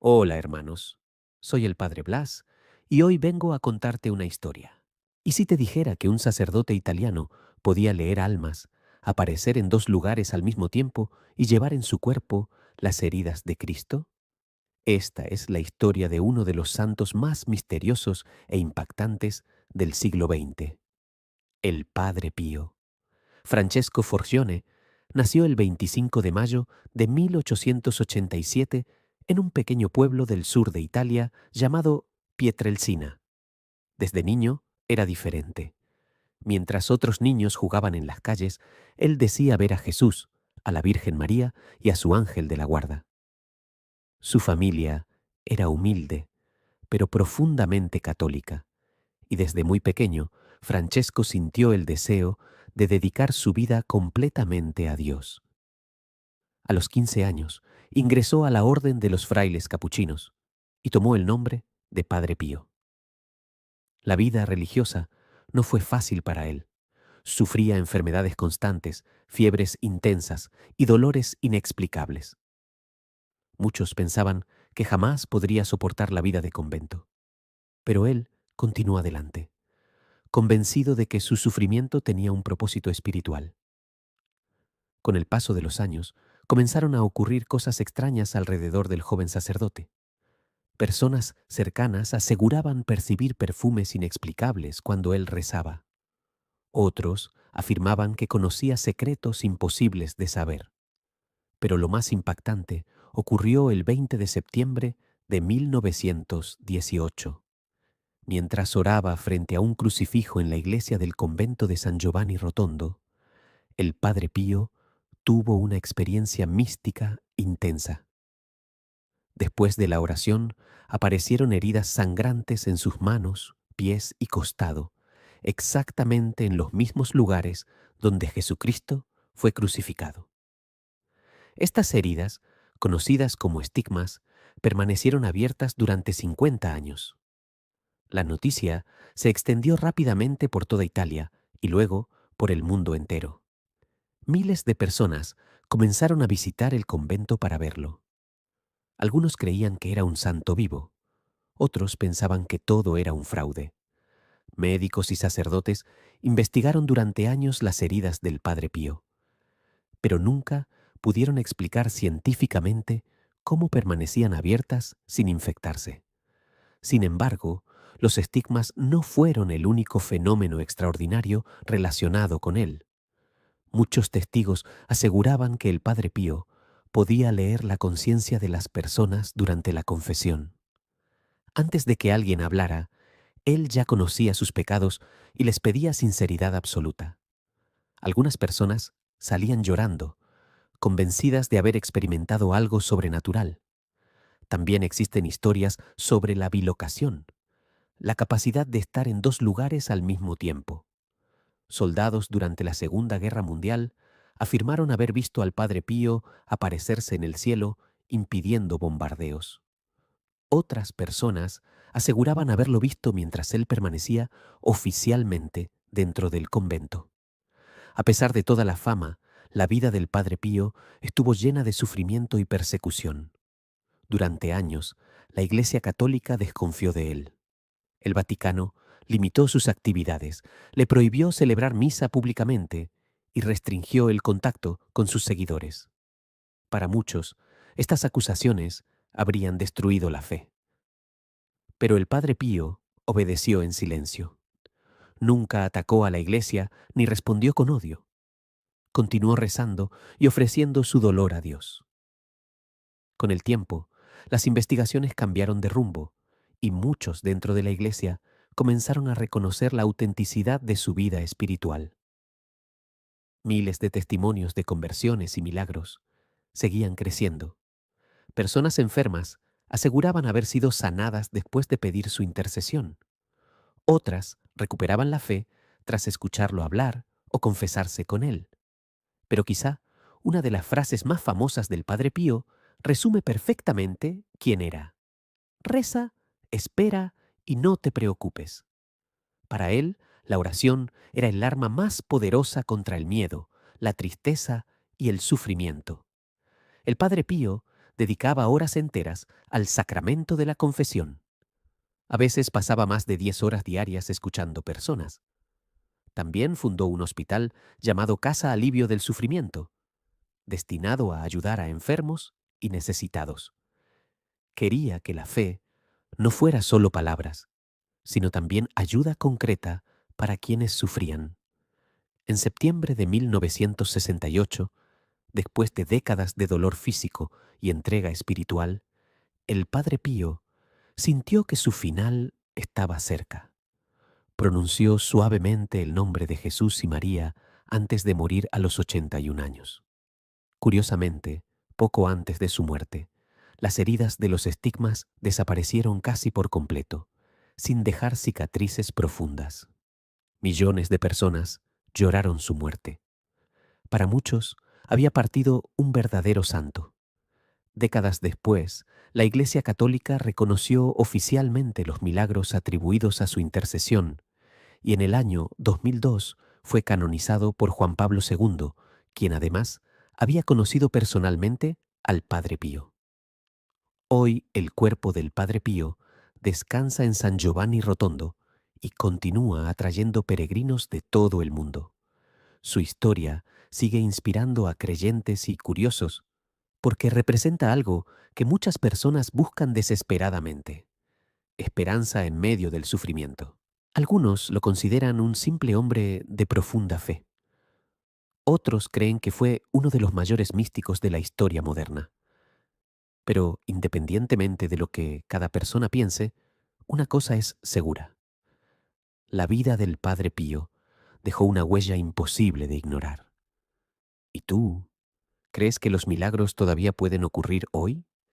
Hola hermanos, soy el Padre Blas y hoy vengo a contarte una historia. ¿Y si te dijera que un sacerdote italiano podía leer almas, aparecer en dos lugares al mismo tiempo y llevar en su cuerpo las heridas de Cristo? Esta es la historia de uno de los santos más misteriosos e impactantes del siglo XX, el Padre Pío. Francesco Forgione nació el 25 de mayo de 1887 en un pequeño pueblo del sur de Italia llamado Pietrelcina. Desde niño era diferente. Mientras otros niños jugaban en las calles, él decía ver a Jesús, a la Virgen María y a su ángel de la guarda. Su familia era humilde, pero profundamente católica, y desde muy pequeño Francesco sintió el deseo de dedicar su vida completamente a Dios. A los 15 años, ingresó a la Orden de los Frailes Capuchinos y tomó el nombre de Padre Pío. La vida religiosa no fue fácil para él. Sufría enfermedades constantes, fiebres intensas y dolores inexplicables. Muchos pensaban que jamás podría soportar la vida de convento. Pero él continuó adelante, convencido de que su sufrimiento tenía un propósito espiritual. Con el paso de los años, comenzaron a ocurrir cosas extrañas alrededor del joven sacerdote. Personas cercanas aseguraban percibir perfumes inexplicables cuando él rezaba. Otros afirmaban que conocía secretos imposibles de saber. Pero lo más impactante ocurrió el 20 de septiembre de 1918. Mientras oraba frente a un crucifijo en la iglesia del convento de San Giovanni Rotondo, el Padre Pío tuvo una experiencia mística intensa. Después de la oración, aparecieron heridas sangrantes en sus manos, pies y costado, exactamente en los mismos lugares donde Jesucristo fue crucificado. Estas heridas, conocidas como estigmas, permanecieron abiertas durante 50 años. La noticia se extendió rápidamente por toda Italia y luego por el mundo entero. Miles de personas comenzaron a visitar el convento para verlo. Algunos creían que era un santo vivo, otros pensaban que todo era un fraude. Médicos y sacerdotes investigaron durante años las heridas del Padre Pío, pero nunca pudieron explicar científicamente cómo permanecían abiertas sin infectarse. Sin embargo, los estigmas no fueron el único fenómeno extraordinario relacionado con él. Muchos testigos aseguraban que el Padre Pío podía leer la conciencia de las personas durante la confesión. Antes de que alguien hablara, él ya conocía sus pecados y les pedía sinceridad absoluta. Algunas personas salían llorando, convencidas de haber experimentado algo sobrenatural. También existen historias sobre la bilocación, la capacidad de estar en dos lugares al mismo tiempo. Soldados durante la Segunda Guerra Mundial afirmaron haber visto al Padre Pío aparecerse en el cielo impidiendo bombardeos. Otras personas aseguraban haberlo visto mientras él permanecía oficialmente dentro del convento. A pesar de toda la fama, la vida del Padre Pío estuvo llena de sufrimiento y persecución. Durante años, la Iglesia Católica desconfió de él. El Vaticano limitó sus actividades, le prohibió celebrar misa públicamente y restringió el contacto con sus seguidores. Para muchos, estas acusaciones habrían destruido la fe. Pero el Padre Pío obedeció en silencio. Nunca atacó a la Iglesia ni respondió con odio. Continuó rezando y ofreciendo su dolor a Dios. Con el tiempo, las investigaciones cambiaron de rumbo y muchos dentro de la Iglesia comenzaron a reconocer la autenticidad de su vida espiritual. Miles de testimonios de conversiones y milagros seguían creciendo. Personas enfermas aseguraban haber sido sanadas después de pedir su intercesión. Otras recuperaban la fe tras escucharlo hablar o confesarse con él. Pero quizá una de las frases más famosas del Padre Pío resume perfectamente quién era. Reza, espera y no te preocupes. Para él, la oración era el arma más poderosa contra el miedo, la tristeza y el sufrimiento. El Padre Pío dedicaba horas enteras al sacramento de la confesión. A veces pasaba más de 10 horas diarias escuchando personas. También fundó un hospital llamado Casa Alivio del Sufrimiento, destinado a ayudar a enfermos y necesitados. Quería que la fe no fuera solo palabras, sino también ayuda concreta para quienes sufrían. En septiembre de 1968, después de décadas de dolor físico y entrega espiritual, el Padre Pío sintió que su final estaba cerca. Pronunció suavemente el nombre de Jesús y María antes de morir a los 81 años. Curiosamente, poco antes de su muerte, las heridas de los estigmas desaparecieron casi por completo, sin dejar cicatrices profundas. Millones de personas lloraron su muerte. Para muchos, había partido un verdadero santo. Décadas después, la Iglesia Católica reconoció oficialmente los milagros atribuidos a su intercesión y en el año 2002 fue canonizado por Juan Pablo II, quien además había conocido personalmente al Padre Pío. Hoy el cuerpo del Padre Pío descansa en San Giovanni Rotondo y continúa atrayendo peregrinos de todo el mundo. Su historia sigue inspirando a creyentes y curiosos porque representa algo que muchas personas buscan desesperadamente: esperanza en medio del sufrimiento. Algunos lo consideran un simple hombre de profunda fe. Otros creen que fue uno de los mayores místicos de la historia moderna. Pero independientemente de lo que cada persona piense, una cosa es segura: la vida del Padre Pío dejó una huella imposible de ignorar. ¿Y tú? ¿Crees que los milagros todavía pueden ocurrir hoy?